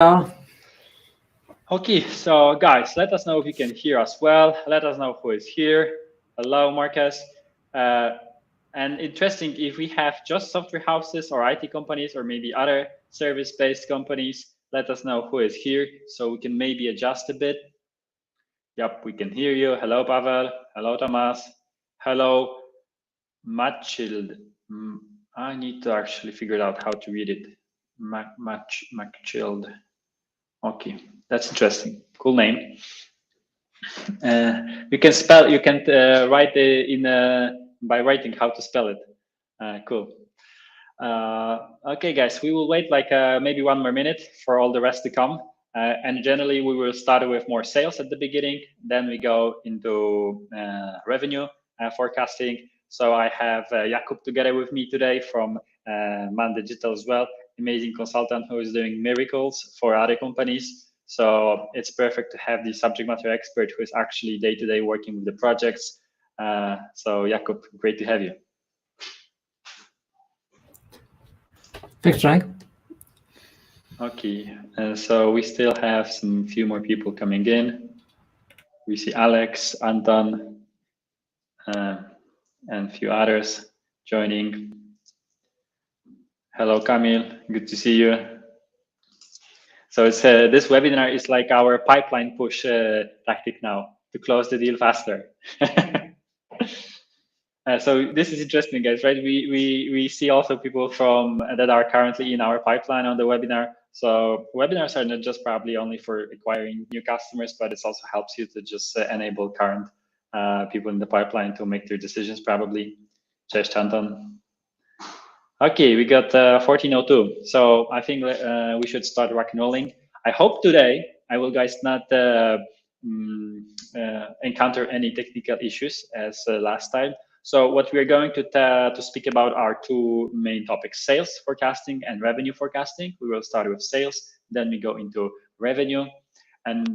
Okay, so guys, let us know if you can hear us well. Let us know who is here. Hello, Marcus. Uh, and interesting, if we have just software houses or IT companies or maybe other service-based companies, let us know who is here so we can maybe adjust a bit. Yep, we can hear you. Hello, Pavel. Hello, Tomas. Hello, Machild. I need to actually figure out how to read it. Machild. Okay, that's interesting. Cool name. You can spell. You can write in by writing how to spell it. Cool. Okay, guys, we will wait like maybe 1 more minute for all the rest to come. And generally, we will start with more sales at the beginning. Then we go into revenue forecasting. So I have Jakub together with me today from Man Digital as well, amazing consultant who is doing miracles for other companies. So it's perfect to have the subject matter expert who is actually day-to-day working with the projects. So Jakub, great to have you. Thanks, Frank. Okay, so we still have some few more people coming in. We see Alex, Anton, and a few others joining. Hello, Camille. Good to see you. So it's this webinar is like our pipeline push tactic now to close the deal faster. So this is interesting, guys, right? We see also people from that are currently in our pipeline on the webinar. So webinars are not just probably only for acquiring new customers, but it also helps you to just enable current people in the pipeline to make their decisions probably. Cześć, Anton. Okay, we got 1402. So I think we should start rock and rolling. I hope today I will guys not encounter any technical issues as last time. So what we are going to speak about are two main topics: sales forecasting and revenue forecasting. We will start with sales, then we go into revenue. And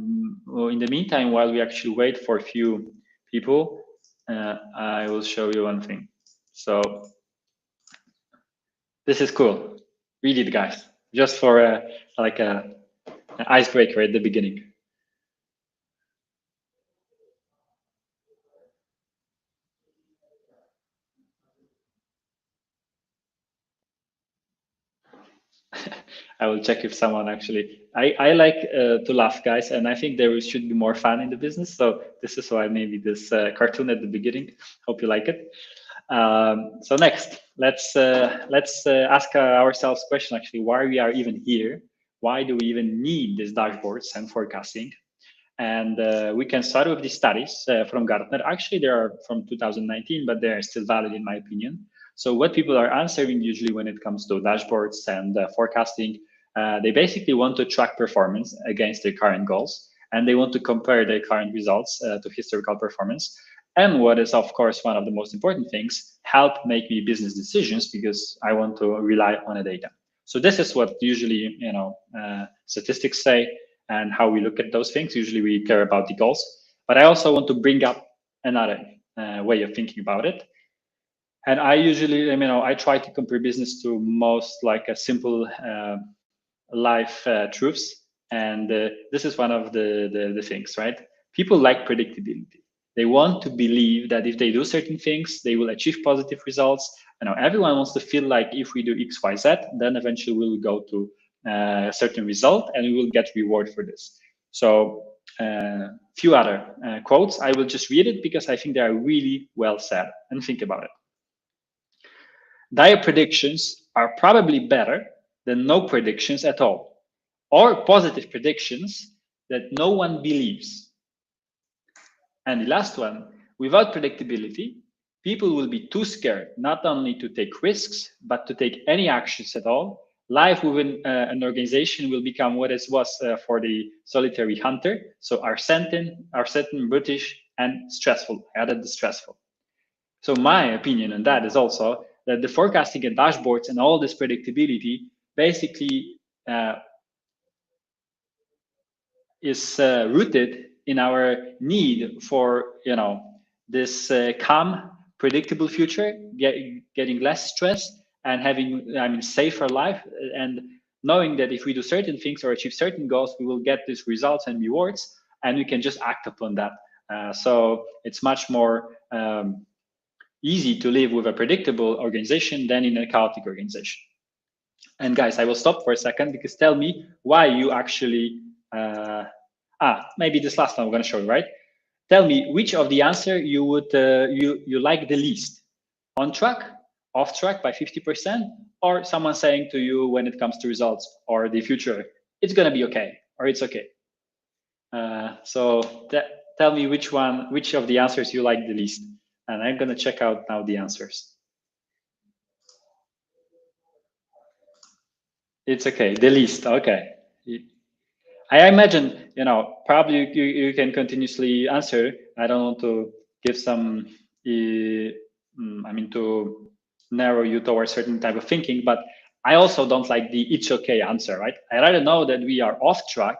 in the meantime, while we actually wait for a few people, I will show you one thing. So this is cool. Read it, guys, just for like an icebreaker at the beginning. I will check if someone actually. I like to laugh, guys, and I think there should be more fun in the business. So this is why maybe this cartoon at the beginning. Hope you like it. So next, let's ask ourselves question actually why we are even here. Why do we even need these dashboards and forecasting? And we can start with the studies from Gartner. Actually, they are from 2019, but they are still valid in my opinion. So what people are answering usually when it comes to dashboards and forecasting, they basically want to track performance against their current goals, and they want to compare their current results to historical performance. And what is, of course, one of the most important things, help make me business decisions because I want to rely on the data. So this is what usually, statistics say and how we look at those things. Usually we care about the goals, but I also want to bring up another way of thinking about it. And I usually, I try to compare business to most like a simple life truths. And this is one of the things, right? People like predictability. They want to believe that if they do certain things, they will achieve positive results. Everyone wants to feel like if we do X, Y, Z, then eventually we'll go to a certain result and we will get reward for this. So few other quotes. I will just read it because I think they are really well said. And think about it. Dire predictions are probably better than no predictions at all, or positive predictions that no one believes. And the last one, without predictability, people will be too scared not only to take risks, but to take any actions at all. Life within an organization will become what it was for the solitary hunter. So uncertain, British, and stressful. I added the stressful. So my opinion on that is also that the forecasting and dashboards and all this predictability basically is rooted in our need for this calm, predictable future, getting less stress and having safer life, and knowing that if we do certain things or achieve certain goals, we will get these results and rewards, and we can just act upon that. So it's much more easy to live with a predictable organization than in a chaotic organization. And guys, I will stop for a second, because tell me why you actually, maybe this last one I'm going to show you, right? Tell me which of the answer you would you like the least: on track, off track by 50%, or someone saying to you when it comes to results or the future, it's going to be okay, or it's okay. So tell me which of the answers you like the least, and I'm going to check out now the answers. It's okay, the least. Okay. I imagine, probably you can continuously answer. I don't want to give some, to narrow you towards certain type of thinking, but I also don't like the it's okay answer, right? I rather know that we are off track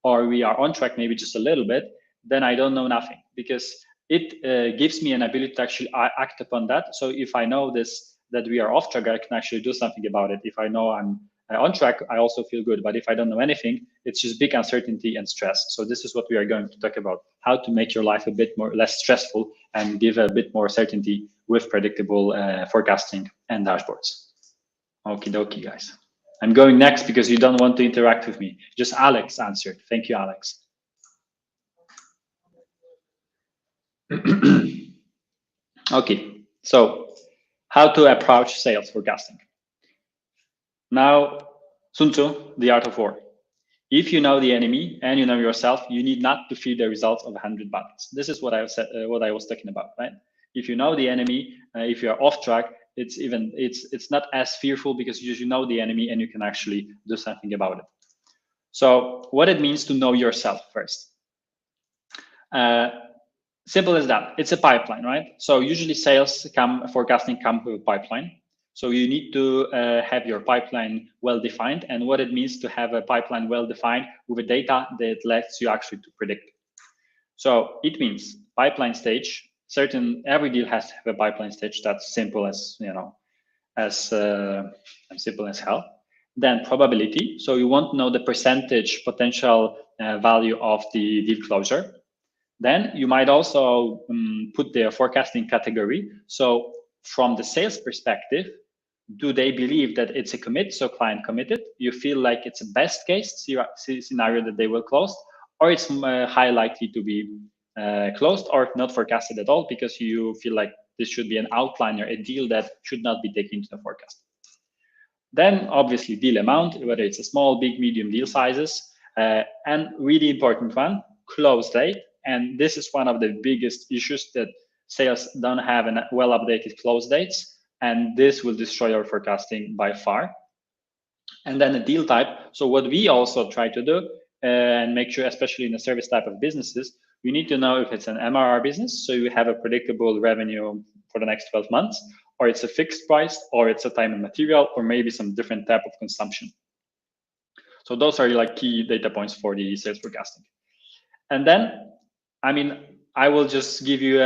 or we are on track, maybe just a little bit, then I don't know nothing, because it gives me an ability to actually act upon that. So if I know this, that we are off track, I can actually do something about it. If I know I'm on track, I also feel good. But if I don't know anything, it's just big uncertainty and stress. So this is what we are going to talk about: how to make your life a bit less stressful and give a bit more certainty with predictable forecasting and dashboards. Okie dokie, guys. I'm going next because you don't want to interact with me. Just Alex answered. Thank you, Alex. Okay, so how to approach sales forecasting. Now, Sun Tzu, The Art of War. If you know the enemy and you know yourself, you need not to fear the results of 100 battles. This is what I said, what I was talking about, right? If you know the enemy, if you are off track, it's not as fearful, because you know the enemy and you can actually do something about it. So what it means to know yourself first. Simple as that. It's a pipeline, right? So usually forecasting come with a pipeline. So you need to have your pipeline well defined, and what it means to have a pipeline well defined with a data that lets you actually to predict. So it means pipeline stage. Every deal has to have a pipeline stage. That's simple as as simple as hell. Then probability. So you want to know the percentage potential value of the deal closure. Then you might also put the forecasting category. So from the sales perspective, do they believe that it's a commit, so client committed? You feel like it's a best case scenario that they will close, or it's high likely to be closed or not forecasted at all, because you feel like this should be an outliner, a deal that should not be taken into the forecast. Then obviously deal amount, whether it's a small, big, medium deal sizes, and really important one, close date. And this is one of the biggest issues, that sales don't have a well updated close dates, and this will destroy your forecasting by far. And then a deal type. So what we also try to do and make sure, especially in the service type of businesses, we need to know if it's an MRR business, so you have a predictable revenue for the next 12 months, or it's a fixed price, or it's a time and material, or maybe some different type of consumption. So those are like key data points for the sales forecasting. And then, I will just give you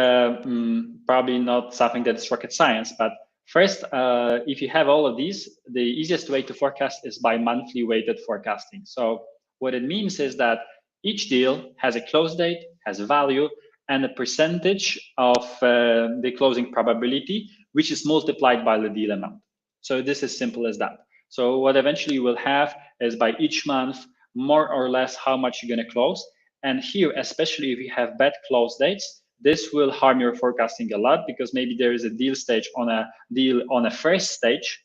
probably not something that's rocket science, but first, if you have all of these, the easiest way to forecast is by monthly weighted forecasting. So what it means is that each deal has a close date, has a value, and a percentage of the closing probability, which is multiplied by the deal amount. So this is simple as that. So what eventually you will have is by each month, more or less how much you're going to close. And here, especially if you have bad close dates, this will harm your forecasting a lot, because maybe there is a deal stage on a first stage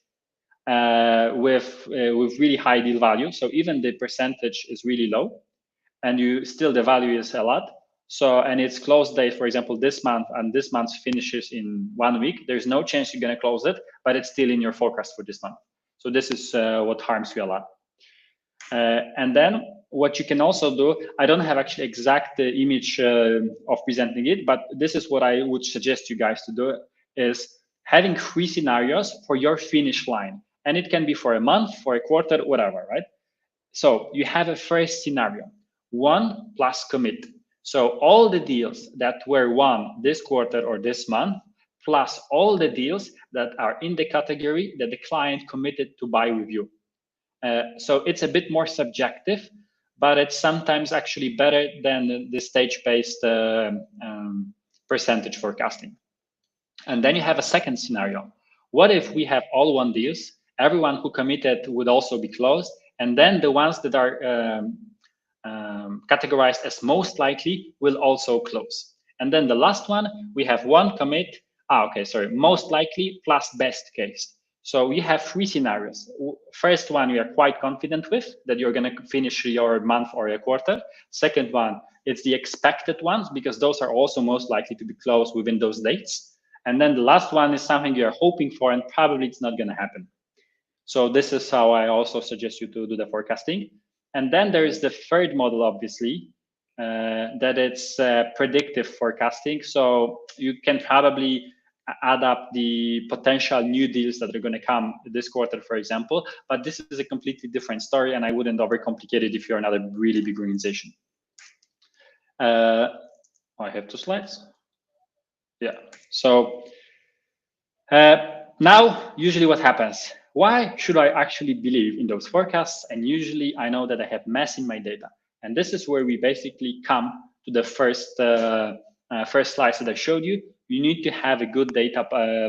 with really high deal value. So even the percentage is really low, and the value is a lot. So, and it's close date, for example, this month, and this month finishes in 1 week. There's no chance you're going to close it, but it's still in your forecast for this month. So this is what harms you a lot. And then what you can also do, I don't have actually exact image of presenting it, but this is what I would suggest you guys to do, is having 3 scenarios for your finish line. And it can be for a month, for a quarter, whatever, right? So you have a first scenario, 1 plus commit. So all the deals that were won this quarter or this month, plus all the deals that are in the category that the client committed to buy with you. So it's a bit more subjective, but it's sometimes actually better than the stage-based percentage forecasting. And then you have a second scenario. What if we have all won deals? Everyone who committed would also be closed, and then the ones that are categorized as most likely will also close. And then the last one, we have one commit. Most likely plus best case. So we have three scenarios. First one, we are quite confident with that you're going to finish your month or a quarter. Second one, it's the expected ones because those are also most likely to be closed within those dates. And then the last one is something you're hoping for and probably it's not going to happen. So this is how I also suggest you to do the forecasting. And then there is the third model, obviously, that it's predictive forecasting. So you can probably add up the potential new deals that are going to come this quarter, for example. But this is a completely different story, and I wouldn't overcomplicate it if you're not a really big organization. I have 2 slides. Yeah. So now, usually what happens? Why should I actually believe in those forecasts? And usually I know that I have mess in my data. And this is where we basically come to the first slides that I showed you. You need to have a good data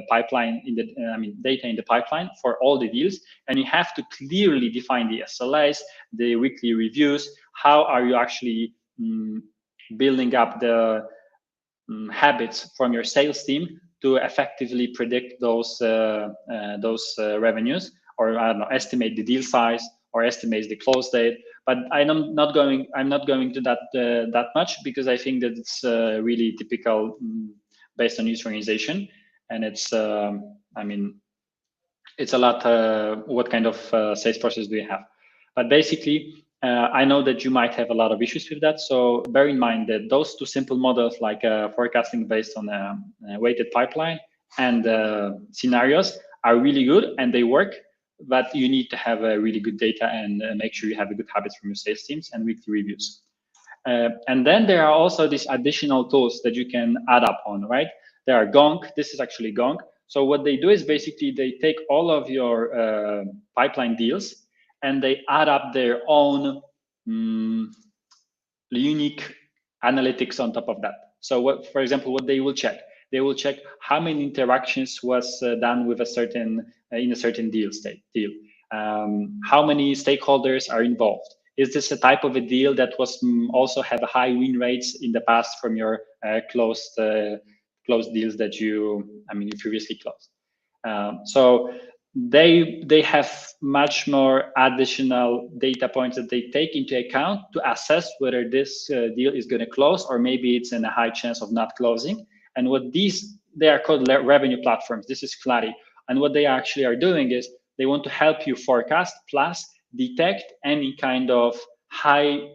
pipeline in the, data in the pipeline for all the deals. And you have to clearly define the SLAs, the weekly reviews. How are you actually building up the habits from your sales team to effectively predict those revenues, or I don't know, estimate the deal size or estimate the close date. But I'm not going to that much because I think that it's really typical based on user organization, and it's it's a lot. What kind of sales process do you have? But basically, I know that you might have a lot of issues with that. So bear in mind that those two simple models, like forecasting based on a weighted pipeline and scenarios, are really good and they work. But you need to have really good data and make sure you have a good habits from your sales teams and weekly reviews. And then there are also these additional tools that you can add up on, right? There are Gong. This is actually Gong. So what they do is basically they take all of your pipeline deals and they add up their own unique analytics on top of that. So what, for example, what they will check how many interactions was done with a certain in a certain deal. How many stakeholders are involved? Is this a type of a deal that was also have a high win rates in the past from your closed deals that you previously closed? So they have much more additional data points that they take into account to assess whether this deal is going to close or maybe it's in a high chance of not closing. And what they are called revenue platforms. This is Clary. And what they actually are doing is they want to help you forecast plus detect any kind of high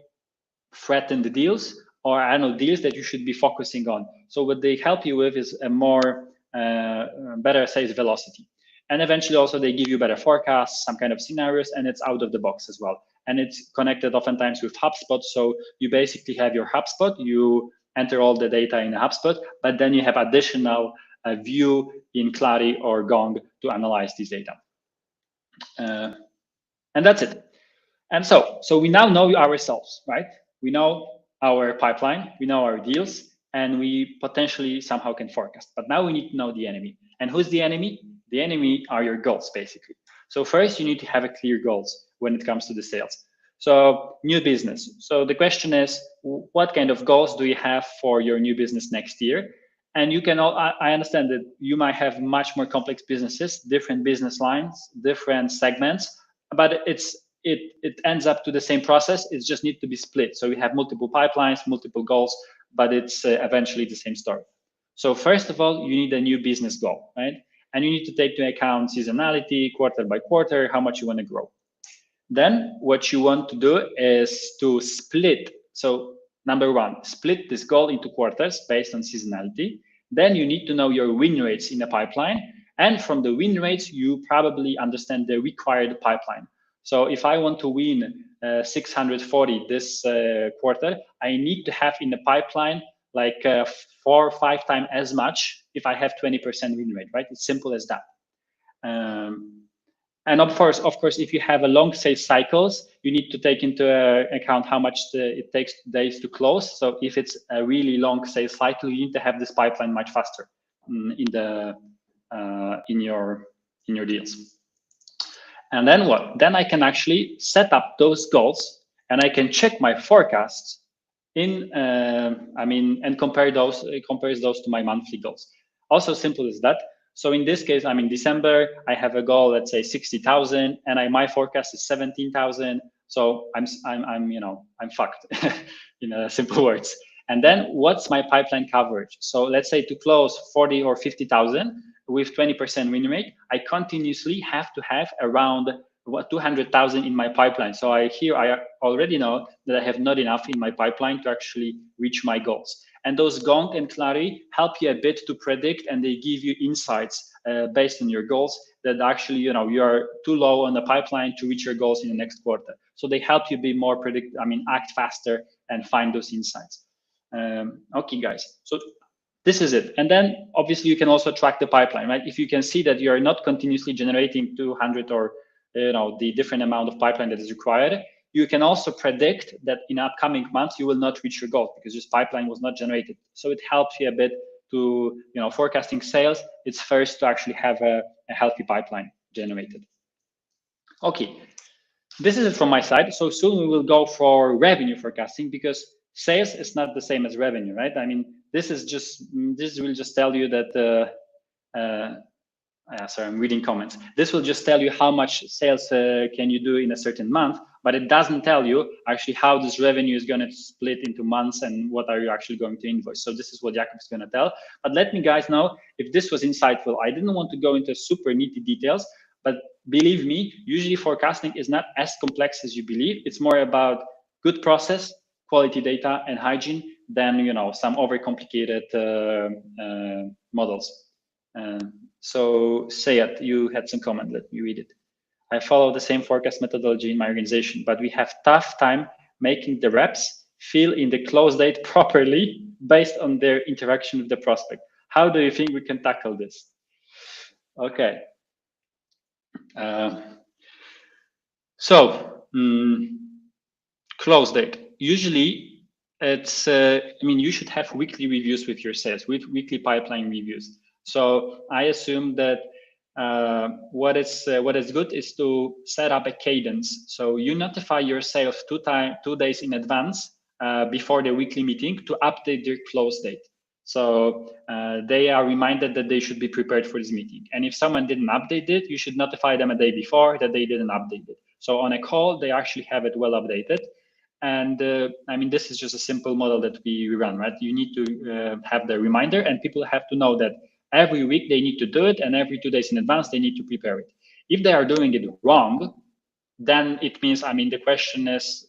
threatened deals or I don't know deals that you should be focusing on. So what they help you with is a more better sales velocity. And eventually also they give you better forecasts, some kind of scenarios, and it's out of the box as well. And it's connected oftentimes with HubSpot. So you basically have your HubSpot, you enter all the data in HubSpot, but then you have additional view in Clary or Gong to analyze this data. And that's it. And so we now know ourselves, right? We know our pipeline, we know our deals, and we potentially somehow can forecast. But now we need to know the enemy. And who's the enemy? The enemy are your goals, basically. So first, you need to have a clear goals when it comes to the sales. So new business. So the question is, what kind of goals do you have for your new business next year? And you can I understand that you might have much more complex businesses, different business lines, different segments, but it ends up to the same process. It just needs to be split. So we have multiple pipelines, multiple goals, but it's eventually the same story. So first of all, you need a new business goal, right? And you need to take into account seasonality, quarter by quarter, how much you want to grow. Then what you want to do is to split. So number one, split this goal into quarters based on seasonality. Then you need to know your win rates in the pipeline. And from the win rates, you probably understand the required pipeline. So if I want to win 640 this quarter, I need to have in the pipeline like 4 or 5 times as much if I have 20% win rate, right? It's simple as that. And of course, if you have a long sales cycles, you need to take into account how much it takes days to close. So if it's a really long sales cycle, you need to have this pipeline much faster in your deals. And then what? Then I can actually set up those goals, and I can check my forecasts and compares those to my monthly goals. Also simple as that. So in this case, December, I have a goal, let's say 60,000, and my forecast is 17,000. So I'm fucked in simple words. And then what's my pipeline coverage? So let's say to close 40 or 50,000 with 20% win rate, I continuously have to have around 200,000 in my pipeline. So I already know that I have not enough in my pipeline to actually reach my goals. And those Gong and Clary help you a bit to predict, and they give you insights based on your goals that actually, you are too low on the pipeline to reach your goals in the next quarter. So they help you be more act faster and find those insights. Okay, guys. So this is it. And then obviously you can also track the pipeline, right? If you can see that you are not continuously generating 200 or the different amount of pipeline that is required, you can also predict that in upcoming months you will not reach your goal because this pipeline was not generated. So it helps you a bit to forecasting sales. It's first to actually have a healthy pipeline generated. Okay, this is it from my side. So soon we will go for revenue forecasting, because sales is not the same as revenue, right? This will just tell you that sorry, I'm reading comments. This will just tell you how much sales can you do in a certain month, but it doesn't tell you actually how this revenue is going to split into months and what are you actually going to invoice. So this is what Jakub is going to tell. But let me guys know if this was insightful. I didn't want to go into super nitty details, but believe me, usually forecasting is not as complex as you believe. It's more about good process, quality data, and hygiene than some overcomplicated models. So Sayat, you had some comment. Let me read it. I follow the same forecast methodology in my organization, but we have tough time making the reps fill in the close date properly based on their interaction with the prospect. How do you think we can tackle this? Okay. Close date. Usually, it's. You should have weekly reviews with your sales, with weekly pipeline reviews. So I assume that what is good is to set up a cadence. So you notify your sales 2 days in advance before the weekly meeting to update their close date. So they are reminded that they should be prepared for this meeting. And if someone didn't update it, you should notify them a day before that they didn't update it. So on a call, they actually have it well updated. And this is just a simple model that we run, right? You need to have the reminder, and people have to know that every week they need to do it, and every 2 days in advance they need to prepare it. If they are doing it wrong, then it means, the question is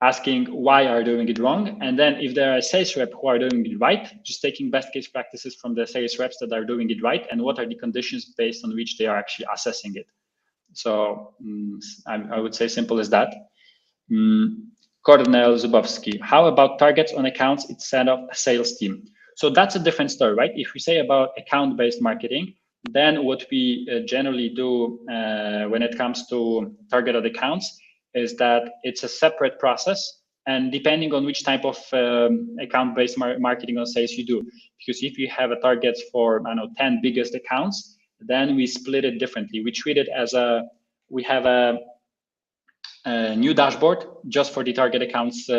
asking why are doing it wrong, and then if there are sales reps who are doing it right, just taking best case practices from the sales reps that are doing it right, and what are the conditions based on which they are actually assessing it. So I would say simple as that. Kornel Zubowski, how about targets on accounts instead of a sales team? So that's a different story, right? If we say about account-based marketing, then what we generally do when it comes to targeted accounts is that it's a separate process, and depending on which type of account-based marketing or sales you do. Because if you have a target for 10 biggest accounts, then we split it differently. We treat it as we have a new dashboard just for the target accounts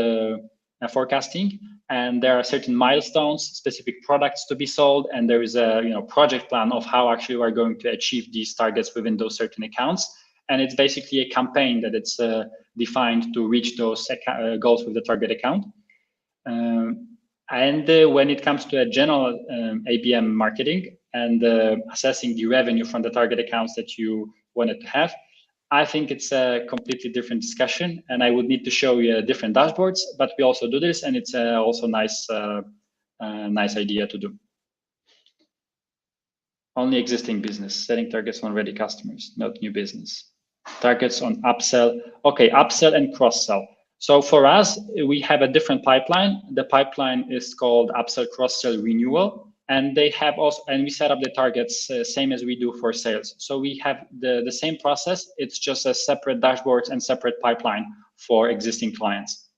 forecasting, and there are certain milestones, specific products to be sold, and there is a project plan of how actually we're going to achieve these targets within those certain accounts. And it's basically a campaign that it's defined to reach those goals with the target account. When it comes to a general ABM marketing and assessing the revenue from the target accounts that you wanted to have, I think it's a completely different discussion, and I would need to show you different dashboards, but we also do this, and it's also nice idea to do. Only existing business, setting targets on ready customers, not new business. Targets on upsell. Okay, upsell and cross-sell. So for us, we have a different pipeline. The pipeline is called upsell, cross-sell, renewal. and they have also, and we set up the targets same as we do for sales. So we have the same process. It's just a separate dashboards and separate pipeline for existing clients.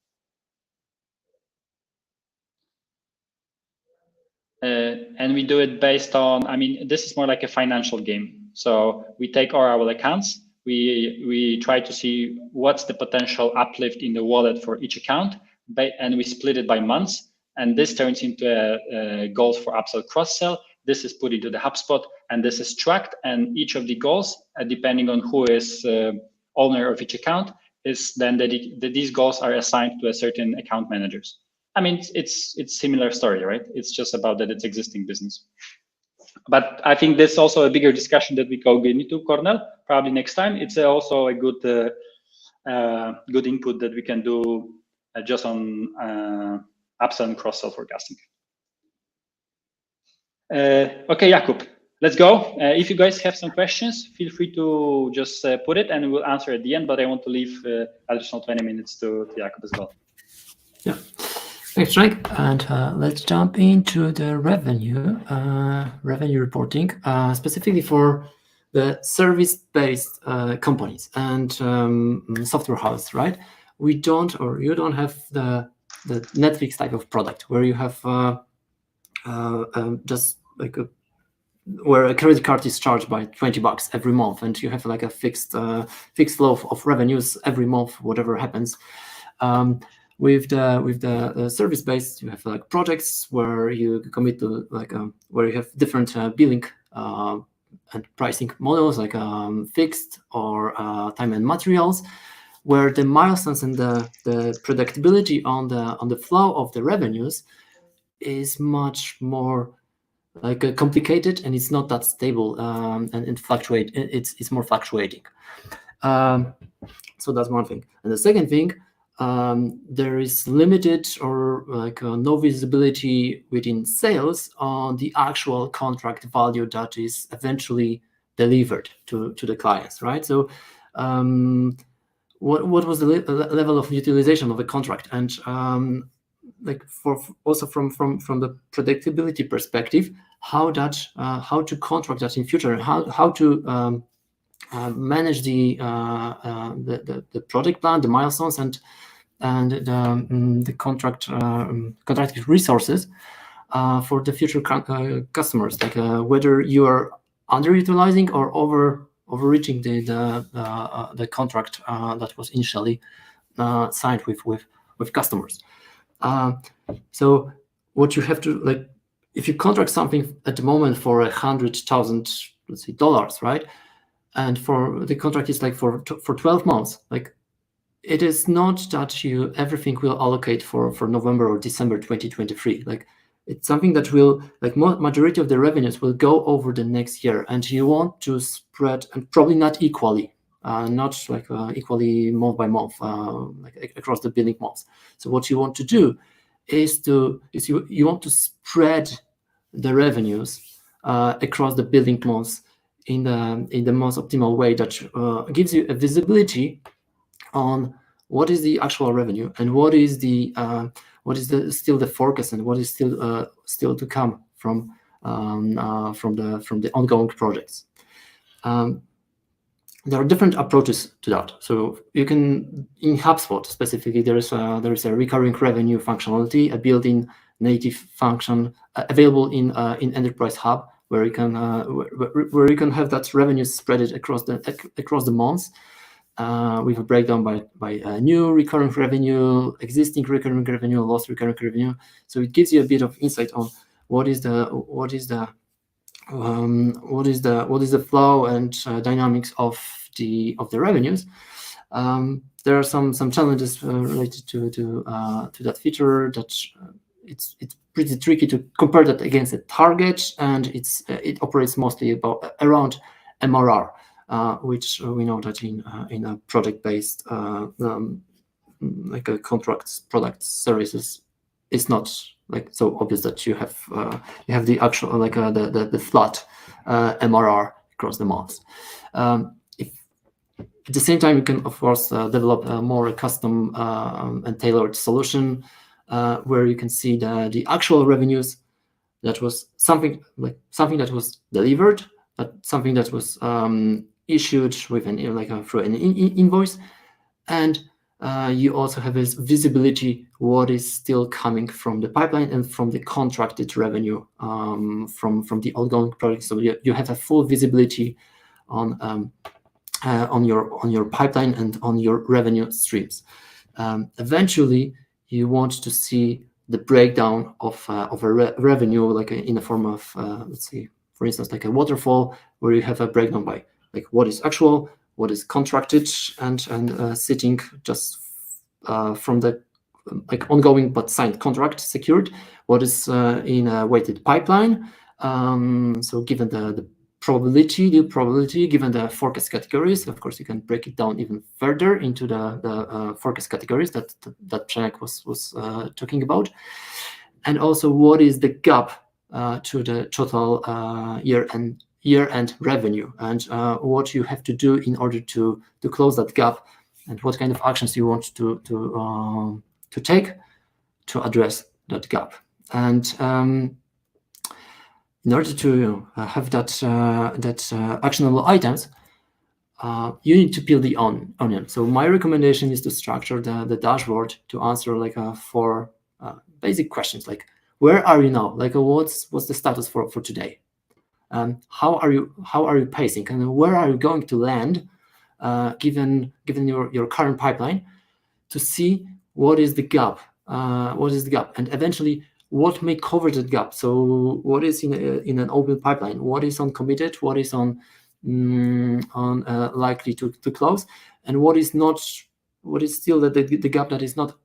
And we do it based on, I mean, this is more like a financial game. So we take our accounts, we try to see what's the potential uplift in the wallet for each account, and we split it by months. And this turns into a goals for upsell cross-sell. This is put into the HubSpot, and this is tracked. And each of the goals, depending on who is owner of each account, is then these goals are assigned to a certain account managers. I mean, it's similar story, right? It's just about that it's existing business. But I think there's also a bigger discussion that we go into, Cornel, probably next time. It's also a good good input that we can do just on upsell and cross-sell forecasting. Okay, Jakub, let's go. If you guys have some questions, feel free to just put it and we'll answer at the end, but I want to leave additional 20 minutes to Jakub as well. Yeah. Thanks, Frank. And let's jump into the revenue reporting, specifically for the service-based companies and software houses, right? We don't, or you don't have the Netflix type of product where you have just like where a credit card is charged by $20 every month, and you have like a fixed flow of revenues every month, whatever happens. With the service based, you have like projects where you commit to like where you have different billing and pricing models, like fixed or time and materials, where the milestones and the predictability on the flow of the revenues is much more like complicated, and it's not that stable, and it fluctuate. It's more fluctuating. So that's one thing. And the second thing, there is limited or like no visibility within sales on the actual contract value that is eventually delivered to the clients, right? So what was the level of utilization of a contract? And like for also from the predictability perspective, how to contract that in future, how to manage the project plan, the milestones, and the contracted resources for the future customers, like whether you are underutilizing or overreaching the contract that was initially signed with customers. So what you have to, like, if you contract something at the moment for $100,000, let's say dollars, right? And for the contract is like for 12 months, like it is not that everything will allocate for November or December 2023. Like it's something that will, like, majority of the revenues will go over the next year, and you want to spread, and probably not equally, not like equally month by month, like across the billing months. So what you want to do is you want to spread the revenues across the billing months in the most optimal way that gives you a visibility on what is the actual revenue and what is the still the forecast and what is still to come from the ongoing projects. There are different approaches to that. So you can, in HubSpot specifically, there is a recurring revenue functionality, a built-in native function available in Enterprise Hub, where you can have that revenue spread across the months, with a breakdown by new recurring revenue, existing recurring revenue, lost recurring revenue. So it gives you a bit of insight on what is the flow and dynamics of the revenues. There are some challenges related to that feature. That it's pretty tricky to compare that against a target, and it operates mostly around MRR, which we know that in a project-based like a contracts, products, services, it's not like so obvious that you have the actual like the flat MRR across the months. At the same time, you can of course develop a more custom and tailored solution where you can see the actual revenues that was something that was delivered, something that was issued with an through an invoice, and you also have this visibility what is still coming from the pipeline and from the contracted revenue from the ongoing project. So you have a full visibility on your pipeline and on your revenue streams. Eventually, you want to see the breakdown of a revenue, like in the form of, let's see, for instance, like a waterfall, where you have a breakdown by like what is actual, what is contracted, and sitting just from the like ongoing but signed contract secured, what is in a weighted pipeline. So given the probability, given the forecast categories, of course, you can break it down even further into the forecast categories that Przemek was talking about, and also what is the gap to the total year-end revenue, and what you have to do in order to close that gap, and what kind of actions you want to take to address that gap. And in order to have that actionable items, you need to peel the onion. So my recommendation is to structure the dashboard to answer like 4 basic questions, like where are you now? Like what's the status for today? How are you pacing, and where are you going to land, given your current pipeline, to see what is the gap, and eventually what may cover that gap. So what is in an open pipeline, what is uncommitted, what is on likely to close, and what is not, what is still the gap that is not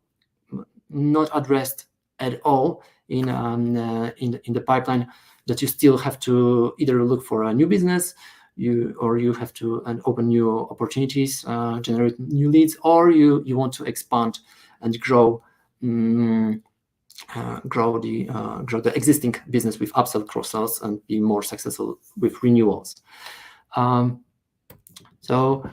addressed at all in the pipeline, that you still have to either look for a new business, you have to open new opportunities, generate new leads, or you want to expand and grow the existing business with upsell, cross-sells, and be more successful with renewals. So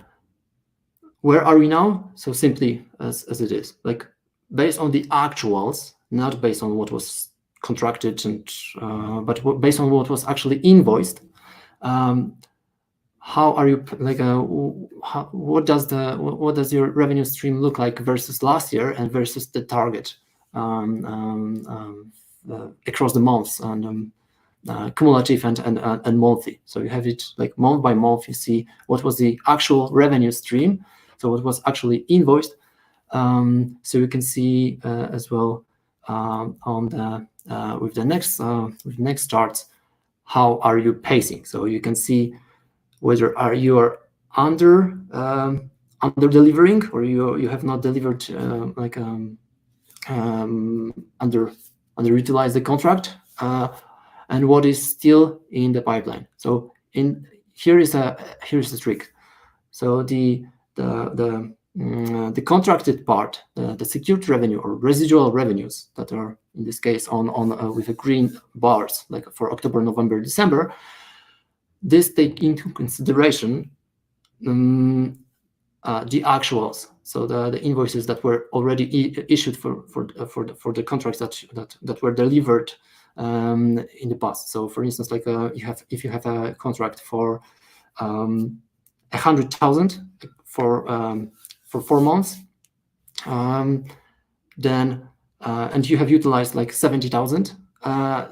where are we now? So simply as it is, like based on the actuals, not based on what was contracted, and but based on what was actually invoiced. How are you like? What does your revenue stream look like versus last year and versus the target across the months, and cumulative and monthly? So you have it like month by month. You see what was the actual revenue stream, so what was actually invoiced. So you can see as well on the with the next charts, how are you pacing? So you can see whether you are under delivering, or you have not delivered, underutilized the contract, and what is still in the pipeline. So here is the trick. So the contracted part, the secured revenue or residual revenues that are in this case on with the green bars, like for October, November, December, this take into consideration the actuals, so the invoices that were already issued for the contracts that were delivered in the past. So for instance, like if you have a contract for 100,000 for 4 months, then and you have utilized like 70,000.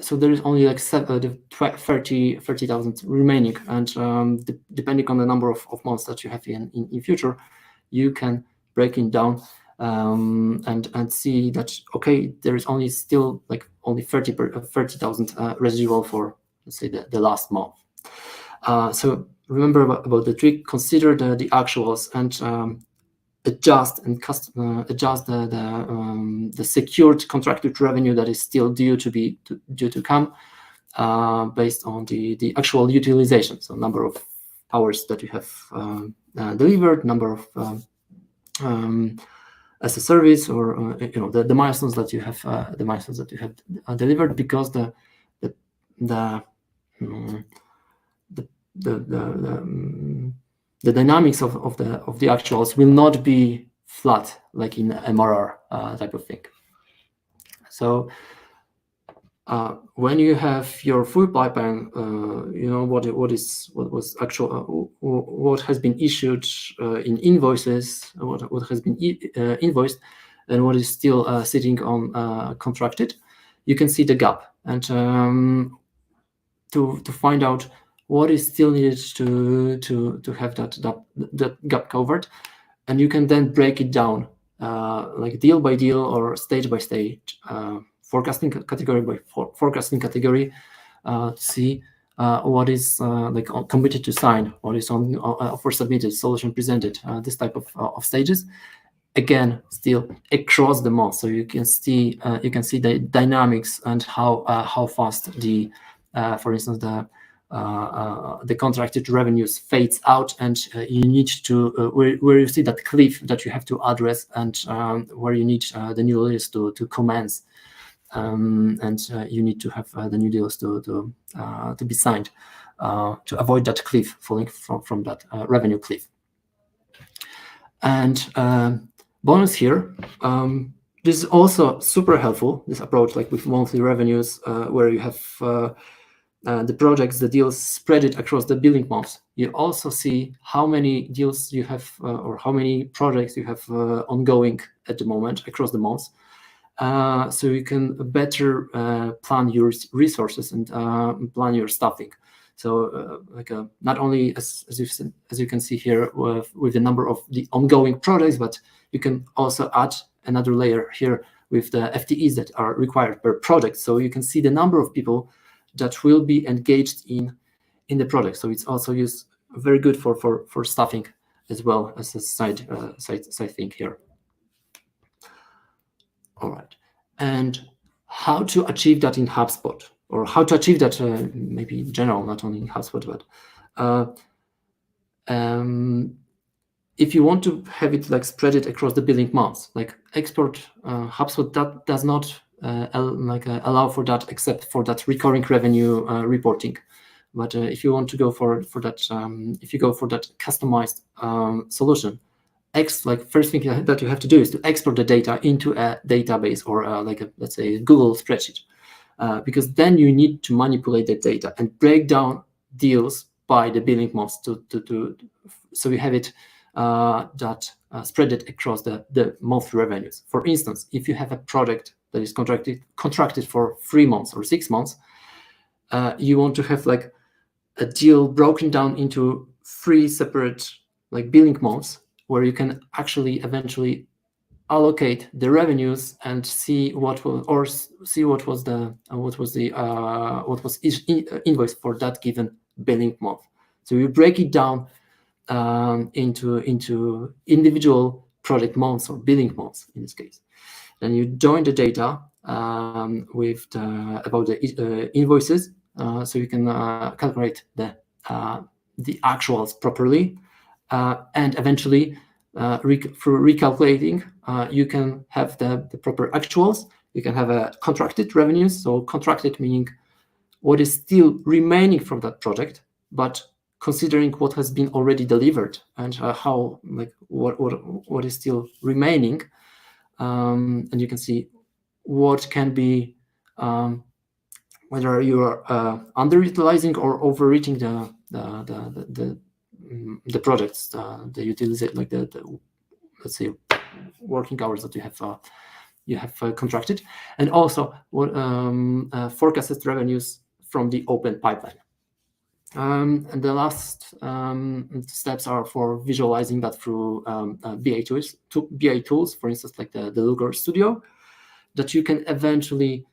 So there is only like 30,000 remaining, and depending on the number of months that you have in future, you can break it down and see that okay, there is only still like only 30,000 residual for, let's say, the last month. So remember about the trick. Consider the actuals and adjust the secured contracted revenue that is still due to come, based on the actual utilization. So number of hours that you have delivered, number of as a service, or the milestones that you have delivered, because the dynamics of the actuals will not be flat like in MRR type of thing. So when you have your full pipeline, you know what has been issued in invoices, what has been invoiced, and what is still sitting on contracted. You can see the gap, and to find out what is still needed to have that gap covered, and you can then break it down like deal by deal or stage by stage, forecasting category by forecasting category, to see what is like committed to sign, what is on offer submitted, solution presented, this type of stages. Again, still across the month, so you can see the dynamics and how fast the for instance the contracted revenues fades out, and you need to where you see that cliff that you have to address, and where you need the new deals to commence, and you need to have the new deals to be signed to avoid that cliff falling from that revenue cliff. And bonus here, this is also super helpful, this approach, like with monthly revenues, where you have the projects, the deals spread it across the billing months. You also see how many deals you have or how many projects you have ongoing at the moment across the months. So you can better plan your resources and plan your staffing. So not only as you can see here with the number of the ongoing projects, but you can also add another layer here with the FTEs that are required per project. So you can see the number of people that will be engaged in the project. So it's also used very good for staffing as well as a side thing here. All right, and how to achieve that in HubSpot, or how to achieve that maybe in general, not only in HubSpot, but if you want to have it like spread it across the billing months, like export HubSpot, that does not allow for that, except for that recurring revenue reporting. But if you want to go for that, if you go for that customized solution, first thing that you have to do is to export the data into a database, or let's say a Google spreadsheet, because then you need to manipulate the data and break down deals by the billing months so you have it spread it across the monthly revenues. For instance, if you have a product that is contracted for 3 months or 6 months, you want to have like a deal broken down into 3 separate like billing months, where you can actually eventually allocate the revenues and see what was each invoice for that given billing month. So you break it down into individual project months or billing months in this case. Then you join the data with about the invoices, so you can calculate the actuals properly, and eventually through recalculating, you can have the proper actuals. You can have a contracted revenues. So contracted meaning what is still remaining from that project, but considering what has been already delivered and how what is still remaining, and you can see what can be whether you are underutilizing or overreaching the projects, the utilization, like the let's say working hours that you have contracted, and also what forecasted revenues from the open pipeline. And the last steps are for visualizing that through BA tools, for instance, like the Looker Studio, that you can eventually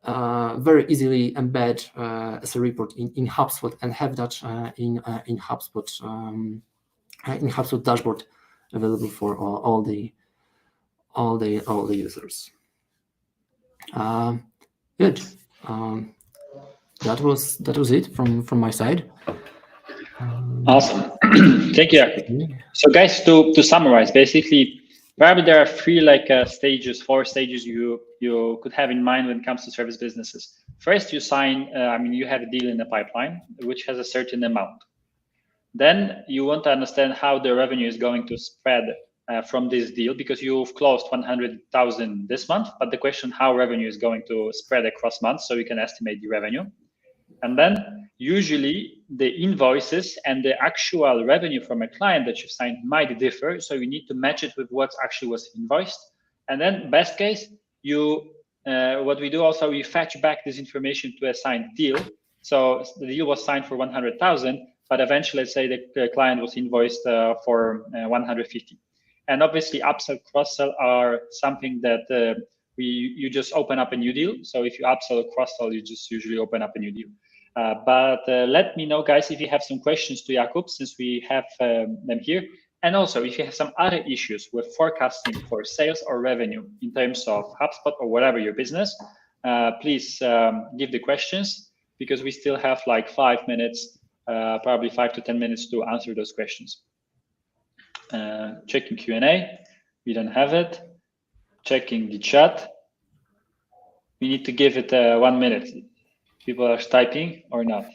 very easily embed as a report in HubSpot, and have that in HubSpot dashboard available for all the users. Good. That was it from my side. Awesome. Thank you, Jakub. So guys, to summarize, basically, probably there are 3 four stages you could have in mind when it comes to service businesses. First, you sign, you have a deal in the pipeline, which has a certain amount. Then you want to understand how the revenue is going to spread from this deal because you've closed 100,000 this month, but the question how revenue is going to spread across months so you can estimate the revenue. And then usually the invoices and the actual revenue from a client that you signed might differ. So you need to match it with what actually was invoiced. And then best case, what we do also, we fetch back this information to a signed deal. So the deal was signed for 100,000, but eventually, let's say the client was invoiced for 150. And obviously, upsell, cross-sell are something that you just open up a new deal. So if you upsell or cross-sell, you just usually open up a new deal. But let me know, guys, if you have some questions to Jakub, since we have them here. And also, if you have some other issues with forecasting for sales or revenue in terms of HubSpot or whatever your business, please give the questions because we still have like 5 minutes, probably 5 to 10 minutes to answer those questions. Checking Q&A, we don't have it. Checking the chat. We need to give it 1 minute. People are typing or not.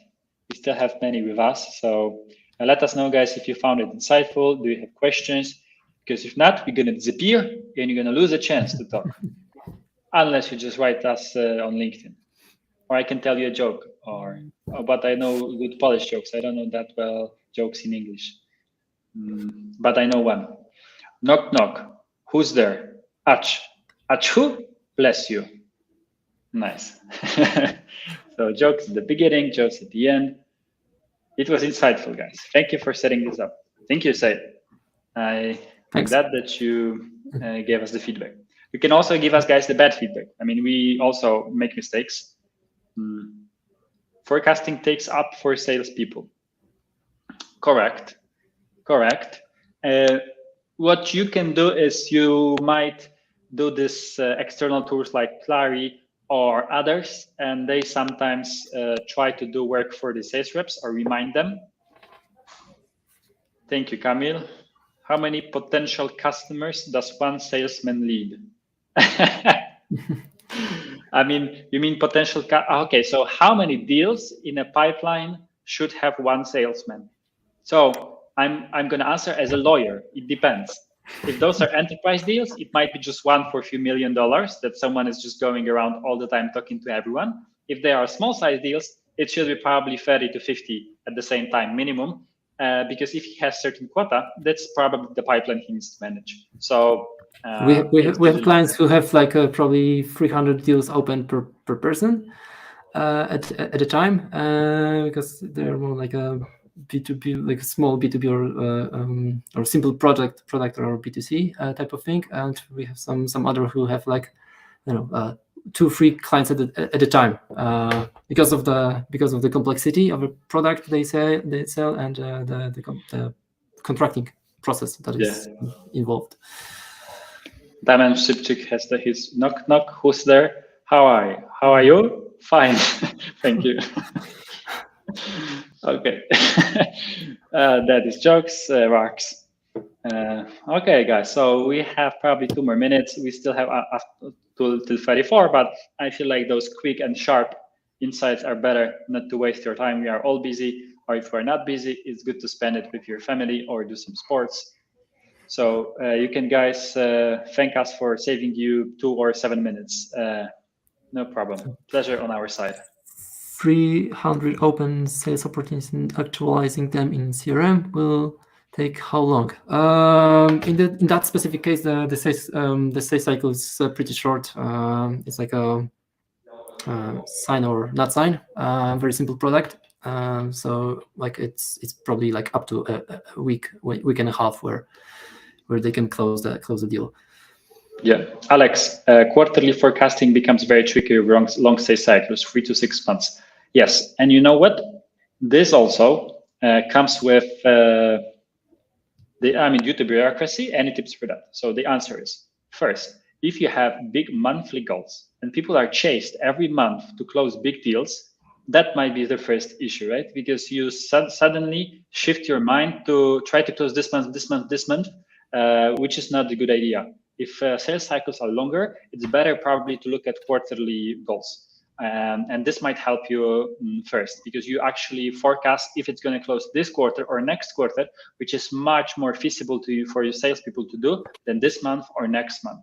We still have many with us, so let us know, guys, if you found it insightful. Do you have questions? Because if not, we're gonna disappear and you're gonna lose a chance to talk, unless you just write us on LinkedIn, or I can tell you a joke, but I know good Polish jokes. I don't know that well jokes in English, but I know one. Knock knock. Who's there? Ach. Ach who? Bless you. Nice. So jokes at the beginning, jokes at the end. It was insightful, guys. Thank you for setting this up. Thank you, Said. I'm glad that you gave us the feedback. You can also give us, guys, the bad feedback. I mean, we also make mistakes. Forecasting takes up for salespeople. Correct. What you can do is you might do this external tools like Clary or others, and they sometimes try to do work for the sales reps or remind them. Thank you, Camille. How many potential customers does one salesman lead? I mean, you mean potential, okay, so how many deals in a pipeline should have one salesman? So I'm gonna answer as a lawyer, it depends. If those are enterprise deals, it might be just one for a few $1 million that someone is just going around all the time talking to everyone. If they are small size deals, it should be probably 30 to 50 at the same time minimum, because if he has certain quota, that's probably the pipeline he needs to manage. So we have clients who have like probably 300 deals open per person at a time, because they're more like a B2B, like a small B2B or simple product or B2C type of thing, and we have some other who have like 2-3 clients at a time, because of the complexity of a product they sell and the contracting process that is involved. Damian Szybczyk has his knock knock. Who's there? How are you? Fine, thank you. Okay, that is jokes, rocks. Okay, guys, so we have probably 2 more minutes. We still have till 34, but I feel like those quick and sharp insights are better not to waste your time. We are all busy, or if we're not busy, it's good to spend it with your family or do some sports. So you can, guys, thank us for saving you 2 or 7 minutes. No problem. Pleasure on our side. 300 open sales opportunities and actualizing them in CRM will take how long? In that specific case, the sales cycle is pretty short. It's like a sign or not sign. Very simple product. So like it's probably like up to a week and a half where they can close the deal. Yeah, Alex, quarterly forecasting becomes very tricky with long sales cycles, 3 to 6 months. Yes, and you know what? This also comes with due to bureaucracy. Any tips for that? So the answer is, first, if you have big monthly goals and people are chased every month to close big deals, that might be the first issue, right? Because you suddenly shift your mind to try to close this month, which is not a good idea. If sales cycles are longer, it's better probably to look at quarterly goals. And this might help you first, because you actually forecast if it's going to close this quarter or next quarter, which is much more feasible to you for your salespeople to do than this month or next month.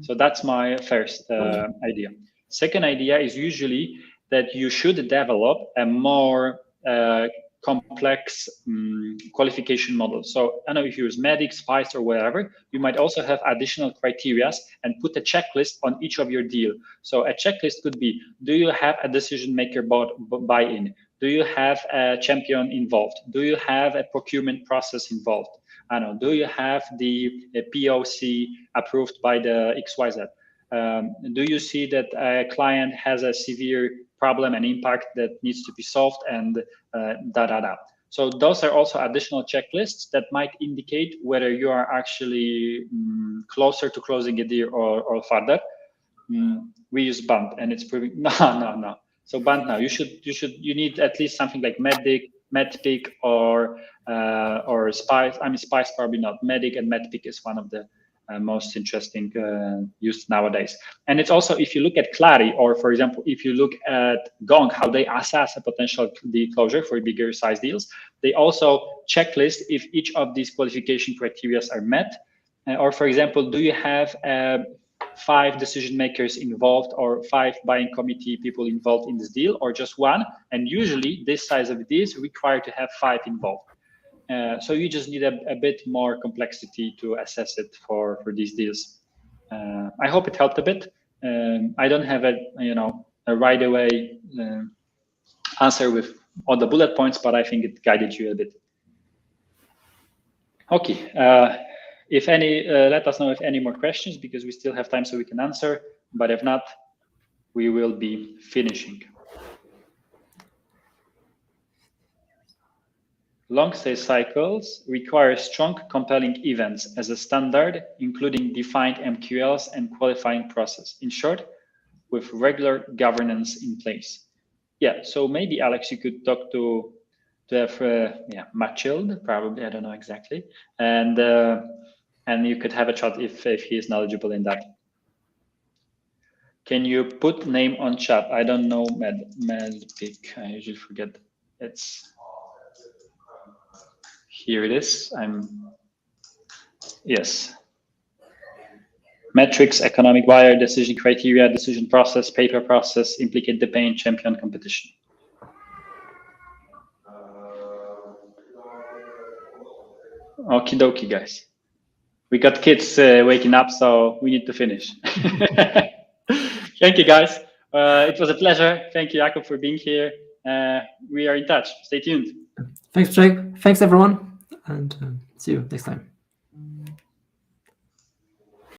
So that's my first idea. Second idea is usually that you should develop a more complex qualification model. So I don't know if you use MEDDIC, SPICE, or whatever, you might also have additional criteria and put a checklist on each of your deal. So a checklist could be, do you have a decision maker buy-in? Do you have a champion involved? Do you have a procurement process involved? I don't know, do you have the POC approved by the XYZ? Do you see that a client has a severe problem and impact that needs to be solved, and So those are also additional checklists that might indicate whether you are actually closer to closing a deal or further. We use BANT, and it's proving no. So BANT now, you need at least something like MEDDIC or SPICE. I mean, SPICE probably not. MEDDIC and MEDDPIC is one of the most interesting used nowadays. And it's also, if you look at Clari, or for example, if you look at Gong, how they assess a potential deal closure for bigger size deals, they also checklist if each of these qualification criteria are met. Or for example, do you have 5 decision makers involved or 5 buying committee people involved in this deal, or just 1? And usually this size of deals require to have 5 involved. So you just need a bit more complexity to assess it for these deals. I hope it helped a bit. I don't have a right away answer with all the bullet points, but I think it guided you a bit. Okay. If any, let us know if any more questions, because we still have time so we can answer. But if not, we will be finishing. Long sales cycles require strong, compelling events as a standard, including defined MQLs and qualifying process. In short, with regular governance in place. Yeah, so maybe Alex, you could talk to have Machild, probably, I don't know exactly, and you could have a chat if he is knowledgeable in that. Can you put name on chat? I don't know MEDDPIC. I usually forget. It's here. It is. Yes. Metrics, economic buyer, decision criteria, decision process, paper process, implicate the pain, champion competition. Okie dokie, guys. We got kids waking up, so we need to finish. Thank you, guys. It was a pleasure. Thank you, Jakub, for being here. We are in touch. Stay tuned. Thanks, Jake. Thanks, everyone. And see you next time.